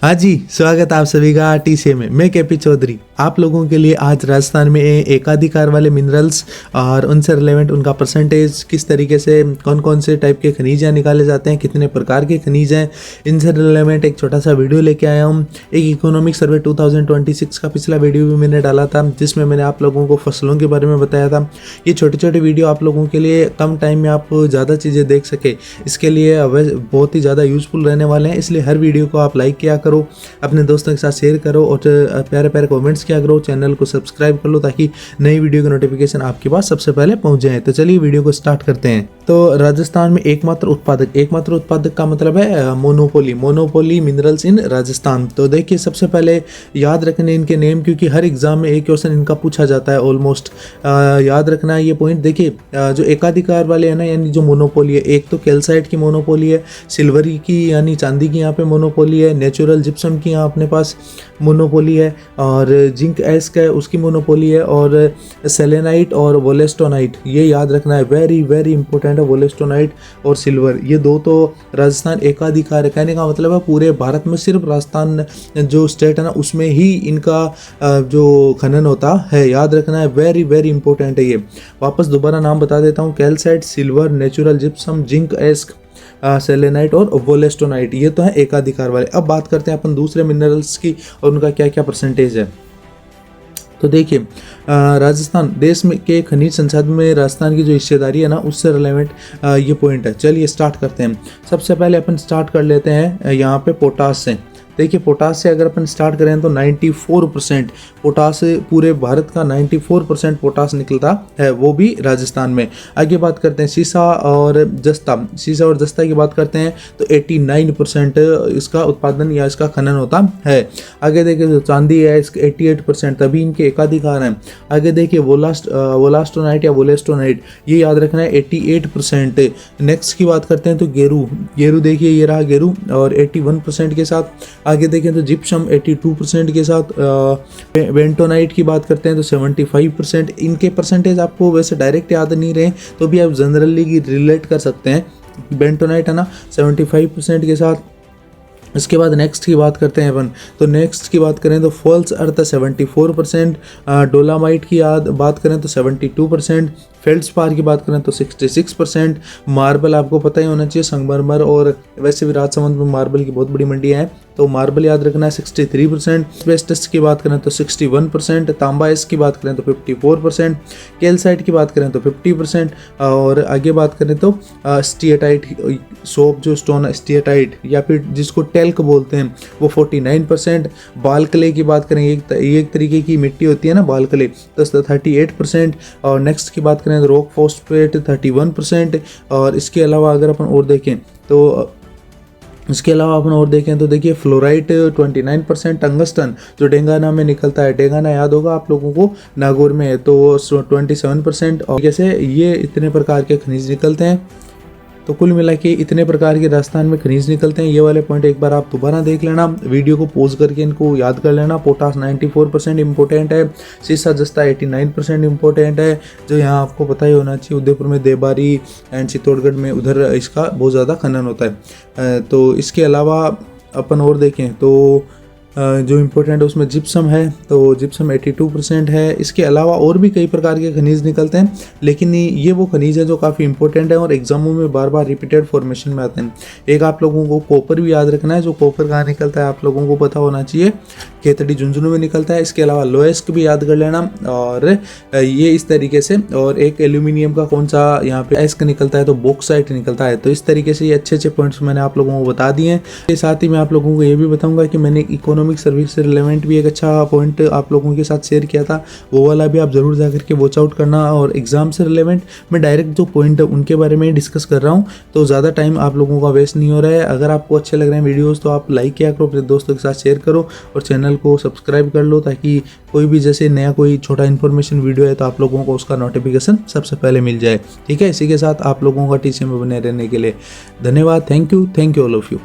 हाँ जी, स्वागत आप सभी का टीसीए में। मैं केपी चौधरी आप लोगों के लिए आज राजस्थान में एकाधिकार वाले मिनरल्स और उनसे रिलेवेंट उनका परसेंटेज, किस तरीके से कौन कौन से टाइप के खनिज निकाले जाते हैं, कितने प्रकार के खनिज हैं, इनसे रिलेवेंट एक छोटा सा वीडियो लेके आया हूँ। एक इकोनॉमिक सर्वे 2026 का पिछला वीडियो भी मैंने डाला था, जिसमें मैंने आप लोगों को फसलों के बारे में बताया था। ये छोटे छोटे वीडियो आप लोगों के लिए कम टाइम में आप ज़्यादा चीज़ें देख सके, इसके लिए बहुत ही ज़्यादा यूज़फुल रहने वाले हैं। इसलिए हर वीडियो को आप लाइक किया करो, अपने दोस्तों के साथ शेयर करो और प्यारे प्यारे कमेंट्स किया करो, चैनल को सब्सक्राइब कर लो ताकि नई वीडियो की नोटिफिकेशन आपके पास सबसे पहले पहुंच जाए। तो चलिए वीडियो को स्टार्ट करते हैं। तो राजस्थान में एकमात्र उत्पादक का मतलब है मोनोपोली मिनरल्स इन राजस्थान। तो देखिए, सबसे पहले याद रखने इनके नेम, क्योंकि हर एग्जाम में एक क्वेश्चन इनका पूछा जाता है ऑलमोस्ट। याद रखना है ये पॉइंट। देखिए, जो एकाधिकार वाले है ना, यानी जो मोनोपोली है, एक तो कैल्साइट की मोनोपोली है, सिल्वर की यानी चांदी की यहाँ पे मोनोपोली है, नेचुरल जिप्सम की यहाँ अपने पास मोनोपोली है, और जिंक एस का है उसकी मोनोपोली है, और सेलेनाइट और वोलेस्टोनाइट, ये याद रखना है, वेरी वेरी इंपॉर्टेंट है। वोलेस्टोनाइट और सिल्वर, ये दो तो राजस्थान एकाधिकार है। कहने का मतलब है पूरे भारत में सिर्फ राजस्थान जो स्टेट है ना, उसमें ही इनका जो खनन होता है। याद रखना है, वेरी वेरी इंपॉर्टेंट है ये। वापस दोबारा नाम बता देता हूँ, calcite, silver, natural gypsum, zinc ask, selenite और वोलेस्टोनाइट, ये तो है एकाधिकार वाले। अब बात करते हैं अपन दूसरे मिनरल्स की और उनका क्या क्या परसेंटेज है। तो देखिए, राजस्थान देश में के खनिज संसाधन में राजस्थान की जो हिस्सेदारी है ना, उससे रिलेवेंट ये पॉइंट है। चलिए स्टार्ट करते हैं। सबसे पहले अपन स्टार्ट कर लेते हैं यहाँ पे पोटास से। देखिए, पोटास से अगर अपन स्टार्ट करें तो 94% पोटास, पूरे भारत का 94% पोटास निकलता है, वो भी राजस्थान में। आगे बात करते हैं सीसा और जस्ता की बात करते हैं तो 89% इसका उत्पादन या इसका खनन होता है। आगे देखिए, जो चांदी है इसका 88%, तभी इनके एकाधिकार हैं। आगे देखिए, वोलास्टोनाइट या वोलेस्टोनाइट, ये याद रखना है, 88%। नेक्स्ट की बात करते हैं तो गेरू देखिए, ये रहा गेरू, और 81% के साथ। आगे देखें तो जिप्सम 82% के साथ। बेंटोनाइट की बात करते हैं तो 75%। इनके परसेंटेज आपको वैसे डायरेक्ट याद नहीं रहे तो भी आप जनरली की रिलेट कर सकते हैं। बेंटोनाइट है ना 75% के साथ। इसके बाद नेक्स्ट की बात करते हैं अपन, तो नेक्स्ट की बात करें तो फॉल्स अर्थ 74%, डोलामाइट की बात करें तो 72%, फेल्ड्स्पार की बात करें तो 66%, मार्बल आपको पता ही होना चाहिए, संगमरमर, और वैसे भी राजसमंद में मार्बल की बहुत बड़ी मंडियाँ हैं तो मार्बल याद रखना है 63%, एस्बेस्टस की बात करें तो 61%, तांबा एस की बात करें तो 54%, कैल्साइट की बात करें तो 50%, और आगे बात करें तो स्टीएटाइट सोप जो स्टोन स्टीएटाइट या फिर जिसको टेल्क बोलते हैं वो 49%, बाल क्ले की बात करें, एक तरीके की मिट्टी होती है ना बाल क्ले, तो 38%, और नेक्स्ट की बात करें तो रॉक फॉस्फेट 31%, और इसके अलावा अगर अपन और देखें तो देखिए फ्लोराइट 29%, टंगस्टन जो डेंगाना में निकलता है, डेंगाना याद होगा आप लोगों को, नागौर में है, तो 27%। और जैसे ये इतने प्रकार के खनिज निकलते हैं। तो कुल मिला के इतने प्रकार के राजस्थान में खनिज निकलते हैं। ये वाले पॉइंट एक बार आप दोबारा देख लेना, वीडियो को पॉज करके इनको याद कर लेना। पोटास 94% इंपॉर्टेंट है, सीसा जस्ता 89% इंपॉर्टेंट है, जो यहाँ आपको पता ही होना चाहिए, उदयपुर में देबारी एंड चित्तौड़गढ़ में उधर इसका बहुत ज़्यादा खनन होता है। तो इसके अलावा अपन और देखें तो जो इम्पोर्टेंट है उसमें जिप्सम है, तो जिप्सम 82% है। इसके अलावा और भी कई प्रकार के खनिज निकलते हैं, लेकिन ये वो खनिज है जो काफ़ी इंपॉर्टेंट है और एग्जामों में बार बार रिपीटेड फॉर्मेशन में आते हैं। एक आप लोगों को कॉपर भी याद रखना है, जो कॉपर कहाँ निकलता है आप लोगों को पता होना चाहिए, खेतड़ी झुंझुनू में निकलता है। इसके अलावा लोएस्क भी याद कर लेना, और ये इस तरीके से। और एक एल्यूमिनियम का कौन सा यहाँ पे एस्क निकलता है तो बॉक्साइट निकलता है। तो इस तरीके से ये अच्छे अच्छे पॉइंट्स मैंने आप लोगों को बता दिए हैं। इसके साथ ही मैं आप लोगों को ये भी बताऊंगा कि मैंने इकोनॉमिक सर्विस से रिलेवेंट भी एक अच्छा पॉइंट आप लोगों के साथ शेयर किया था, वो वाला भी आप जरूर जाकर के वॉच आउट करना। और एग्जाम से रिलेवेंट मैं डायरेक्ट जो पॉइंट है उनके बारे में डिस्कस कर रहा हूँ, तो ज़्यादा टाइम आप लोगों का वेस्ट नहीं हो रहा है। अगर आपको अच्छे लग रहे हैं वीडियोज़ तो आप लाइक किया करो, अपने दोस्तों के साथ शेयर करो और चैनल को सब्सक्राइब कर लो, ताकि कोई भी जैसे नया कोई छोटा इन्फॉर्मेशन वीडियो है तो आप लोगों को उसका नोटिफिकेशन सबसे पहले मिल जाए। ठीक है, इसी के साथ आप लोगों का टीसीए में बने रहने के लिए धन्यवाद। Thank you all of you.